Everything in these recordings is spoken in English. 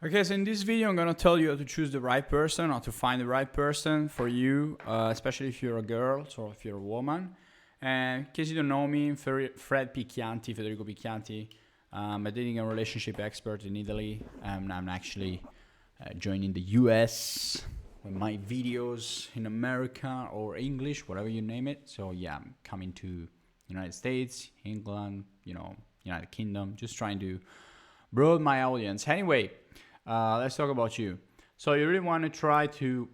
Okay, so in this video, I'm gonna tell you how to choose the right person, how to find the right person for you, especially if you're a girl or if you're a woman. And in case you don't know me, I'm Federico Picchianti. I'm a dating and relationship expert in Italy, and I'm actually joining the US with my videos in America or English, whatever you name it. So yeah, I'm coming to United States, England, United Kingdom, just trying to broaden my audience. Anyway, let's talk about you. So you really want to try to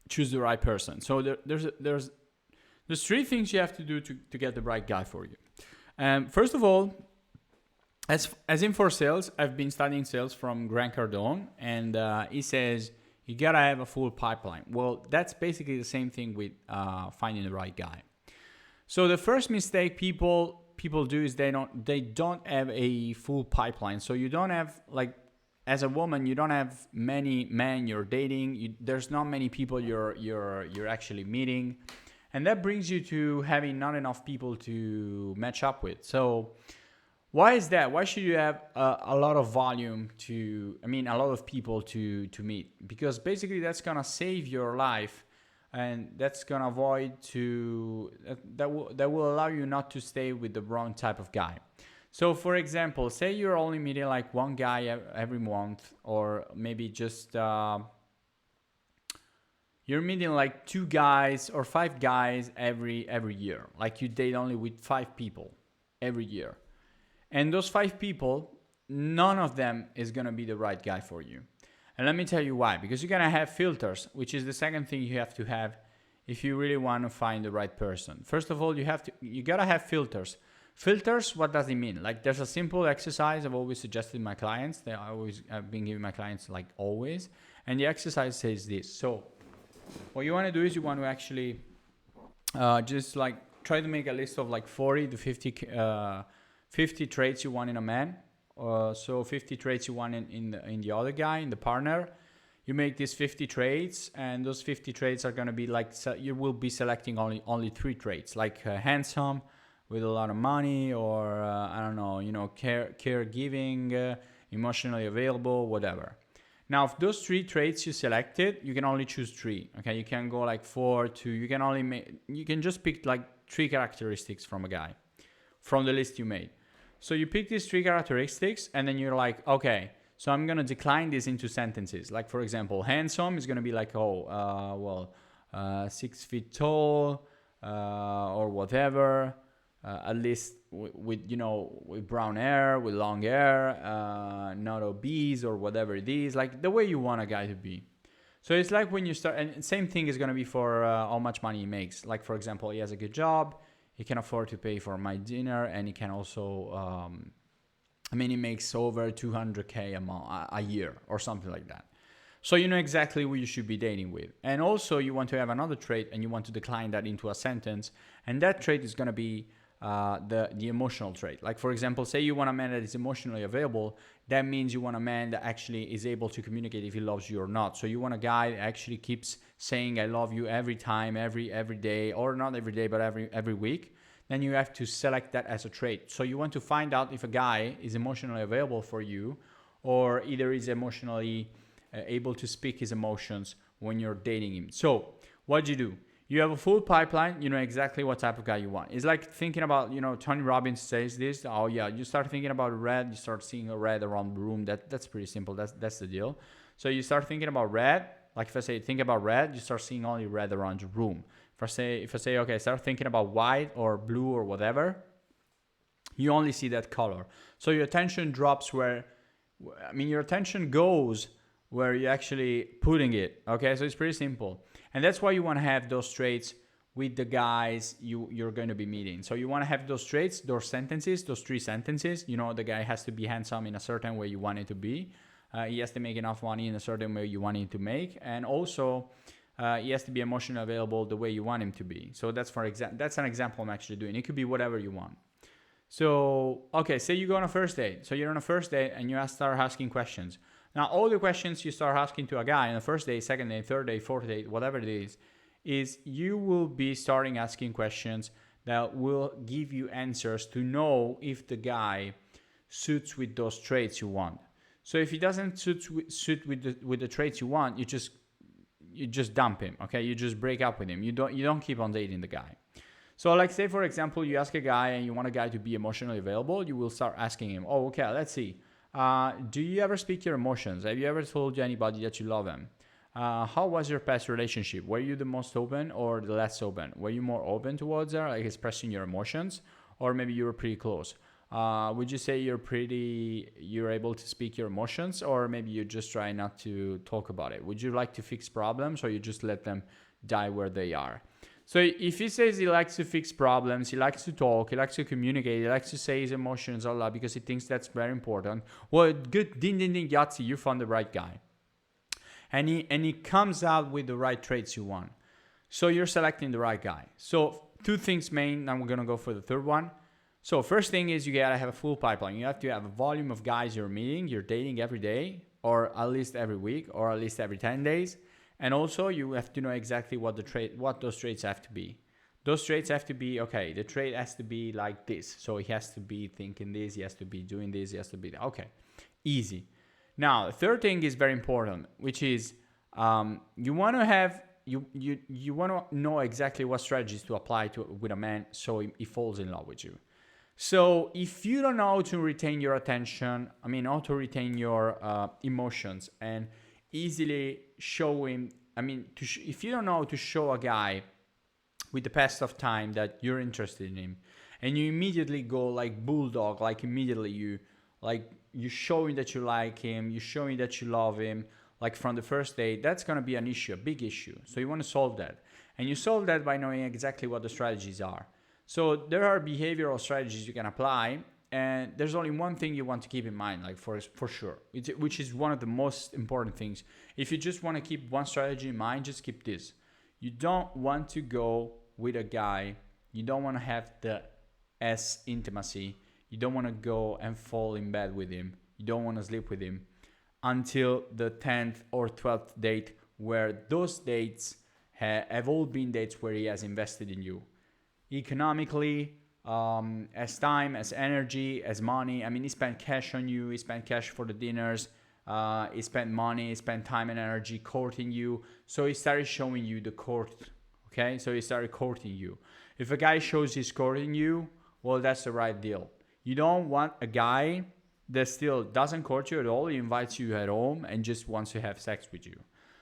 choose the right person. So there's three things you have to do to get the right guy for you. First of all, as in for sales, I've been studying sales from Grant Cardone, and he says you gotta have a full pipeline. Well, that's basically the same thing with finding the right guy. So the first mistake people do is they don't have a full pipeline. So you don't have, like, as a woman, you don't have many men you're dating. There's not many people you're actually meeting, and that brings you to having not enough people to match up with. So why is that? Why should you have a lot of volume a lot of people to meet? Because basically that's gonna save your life, and that's gonna that will allow you not to stay with the wrong type of guy. So for example, say you're only meeting like one guy every month, or maybe just you're meeting like 2 guys or 5 guys every year. Like you date only with 5 people every year. And those 5 people, none of them is gonna be the right guy for you. And let me tell you why. Because you're gonna have filters, which is the second thing you have to have if you really want to find the right person. First of all, you gotta have filters. Filters, what does it mean? Like, there's a simple exercise I've always suggested my clients. I've been giving my clients, like, always. And the exercise says this. So what you want to do is you want to actually just like try to make a list of like 40 to 50 traits you want in a man. So 50 traits you want in the other guy, in the partner. You make these 50 traits, and those 50 traits are going to be like, you will be selecting only 3 traits, like handsome, with a lot of money, or caregiving, emotionally available, whatever. Now, if those 3 traits you selected, you can only choose 3. Okay, you can go like 4 to. You can just pick like 3 characteristics from a guy, from the list you made. So you pick these 3 characteristics, and then you're like, okay, so I'm gonna decline this into sentences. Like, for example, handsome is gonna be like, 6 feet tall, or whatever. At least with brown hair, with long hair, not obese or whatever it is, like the way you want a guy to be. So it's like when you start, and same thing is going to be for how much money he makes. Like, for example, he has a good job, he can afford to pay for my dinner, and he can also, he makes over 200K a year or something like that. So you know exactly who you should be dating with. And also you want to have another trait, and you want to decline that into a sentence, and that trait is going to be the emotional trait. Like, for example, say you want a man that is emotionally available. That means you want a man that actually is able to communicate if he loves you or not. So you want a guy that actually keeps saying I love you every time, every day, or not every day, but every week. Then you have to select that as a trait. So you want to find out if a guy is emotionally available for you, or either is emotionally able to speak his emotions when you're dating him. So what do? You have a full pipeline, you know exactly what type of guy you want. It's like thinking about, Tony Robbins says this. Oh yeah, you start thinking about red, you start seeing a red around the room. That's pretty simple. That's the deal. So you start thinking about red. Like, if I say think about red, you start seeing only red around your room. If I say okay, start thinking about white or blue or whatever, you only see that color. So your attention drops your attention goes where you're actually putting it. Okay, so it's pretty simple. And that's why you want to have those traits with the guys you're going to be meeting. So you want to have those traits, those sentences, those 3 sentences. The guy has to be handsome in a certain way you want it to be. He has to make enough money in a certain way you want him to make. And also, he has to be emotionally available the way you want him to be. So that's an example I'm actually doing. It could be whatever you want. So, okay, say you go on a first date. So you're on a first date and you start asking questions. Now, all the questions you start asking to a guy on the first day, second day, third day, fourth day, whatever it is you will be starting asking questions that will give you answers to know if the guy suits with those traits you want. So if he doesn't suit with the traits you want, you just dump him. Okay, you just break up with him. You don't keep on dating the guy. So like say for example, you ask a guy and you want a guy to be emotionally available, you will start asking him, oh okay, let's see. Do you ever speak your emotions? Have you ever told anybody that you love them? How was your past relationship? Were you the most open or the less open? Were you more open towards her, like expressing your emotions, or maybe you were pretty close? Would you say you're able to speak your emotions, or maybe you just try not to talk about it? Would you like to fix problems, or you just let them die where they are? So if he says he likes to fix problems, he likes to talk, he likes to communicate, he likes to say his emotions a lot because he thinks that's very important, well, good, ding, ding, ding, Yahtzee, you found the right guy. And he comes out with the right traits you want. So you're selecting the right guy. So two things main, now we're going to go for the third one. So first thing is you got to have a full pipeline. You have to have a volume of guys you're meeting, you're dating every day, or at least every week, or at least every 10 days. And also you have to know exactly what those traits have to be. Those traits have to be, okay, the trait has to be like this. So he has to be thinking this, he has to be doing this, he has to be, okay, easy. Now, the third thing is very important, which is you want to have, you want to know exactly what strategies to apply with a man so he falls in love with you. So if you don't know how to retain your attention, how to retain your emotions and easily show him, if you don't know how to show a guy with the pass of time that you're interested in him, and you immediately go like bulldog, like immediately you showing that you like him, you showing that you love him, like from the first date, that's going to be an issue, a big issue. So you want to solve that. And you solve that by knowing exactly what the strategies are. So there are behavioral strategies you can apply, and there's only one thing you want to keep in mind, like for sure, which is one of the most important things. If you just want to keep one strategy in mind, just keep this. You don't want to go with a guy, you don't want to have the S intimacy, you don't want to go and fall in bed with him, you don't want to sleep with him until the 10th or 12th date, where those dates have all been dates where he has invested in you. Economically, as time, as energy, as money. He spent cash on you, he spent cash for the dinners, he spent money, he spent time and energy courting you. So he started showing you the court, okay? So he started courting you. If a guy shows he's courting you, well, that's the right deal. You don't want a guy that still doesn't court you at all, he invites you at home and just wants to have sex with you.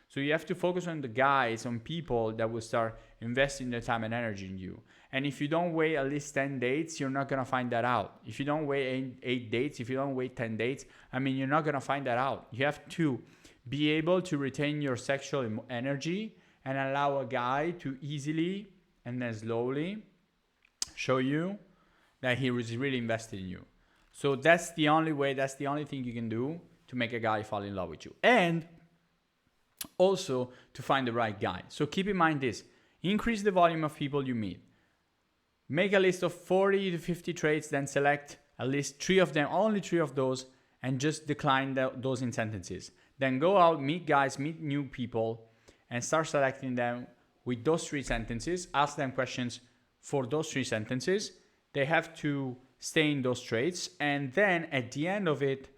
So you have to focus on the guys, on people that will start investing their time and energy in you. And if you don't wait at least 10 dates, you're not going to find that out. If you don't wait 8 dates, if you don't wait 10 dates, you're not going to find that out. You have to be able to retain your sexual energy and allow a guy to easily and then slowly show you that he was really invested in you. So that's the only way, that's the only thing you can do to make a guy fall in love with you. And also to find the right guy. So keep in mind this. Increase the volume of people you meet. Make a list of 40 to 50 traits, then select at least 3 of them, only 3 of those, and just decline those in sentences. Then go out, meet guys, meet new people, and start selecting them with those 3 sentences. Ask them questions for those 3 sentences. They have to stay in those traits, and then at the end of it,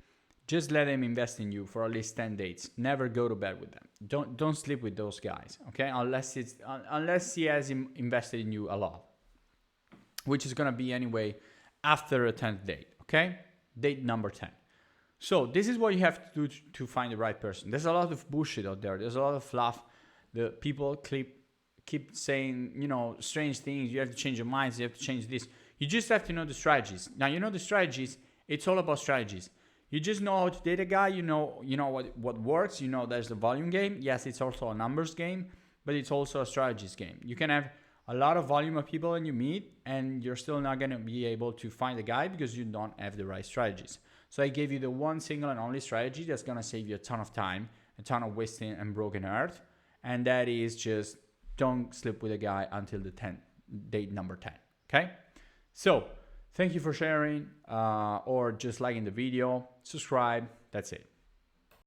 just let them invest in you for at least 10 dates. Never go to bed with them. Don't sleep with those guys, okay? Unless he has invested in you a lot, which is gonna be anyway after a 10th date, okay? Date number 10. So this is what you have to do to find the right person. There's a lot of bullshit out there. There's a lot of fluff. The people keep saying, strange things. You have to change your minds. You have to change this. You just have to know the strategies. Now, the strategies. It's all about strategies. You just know how to date a guy. You know what works. There's the volume game. Yes, it's also a numbers game, but it's also a strategies game. You can have a lot of volume of people and you meet, and you're still not going to be able to find a guy because you don't have the right strategies. So I gave you the one single and only strategy that's going to save you a ton of time, a ton of wasting and broken heart. And that is just don't sleep with a guy until the date number 10. Okay? So thank you for sharing or just liking the video. Subscribe. That's it.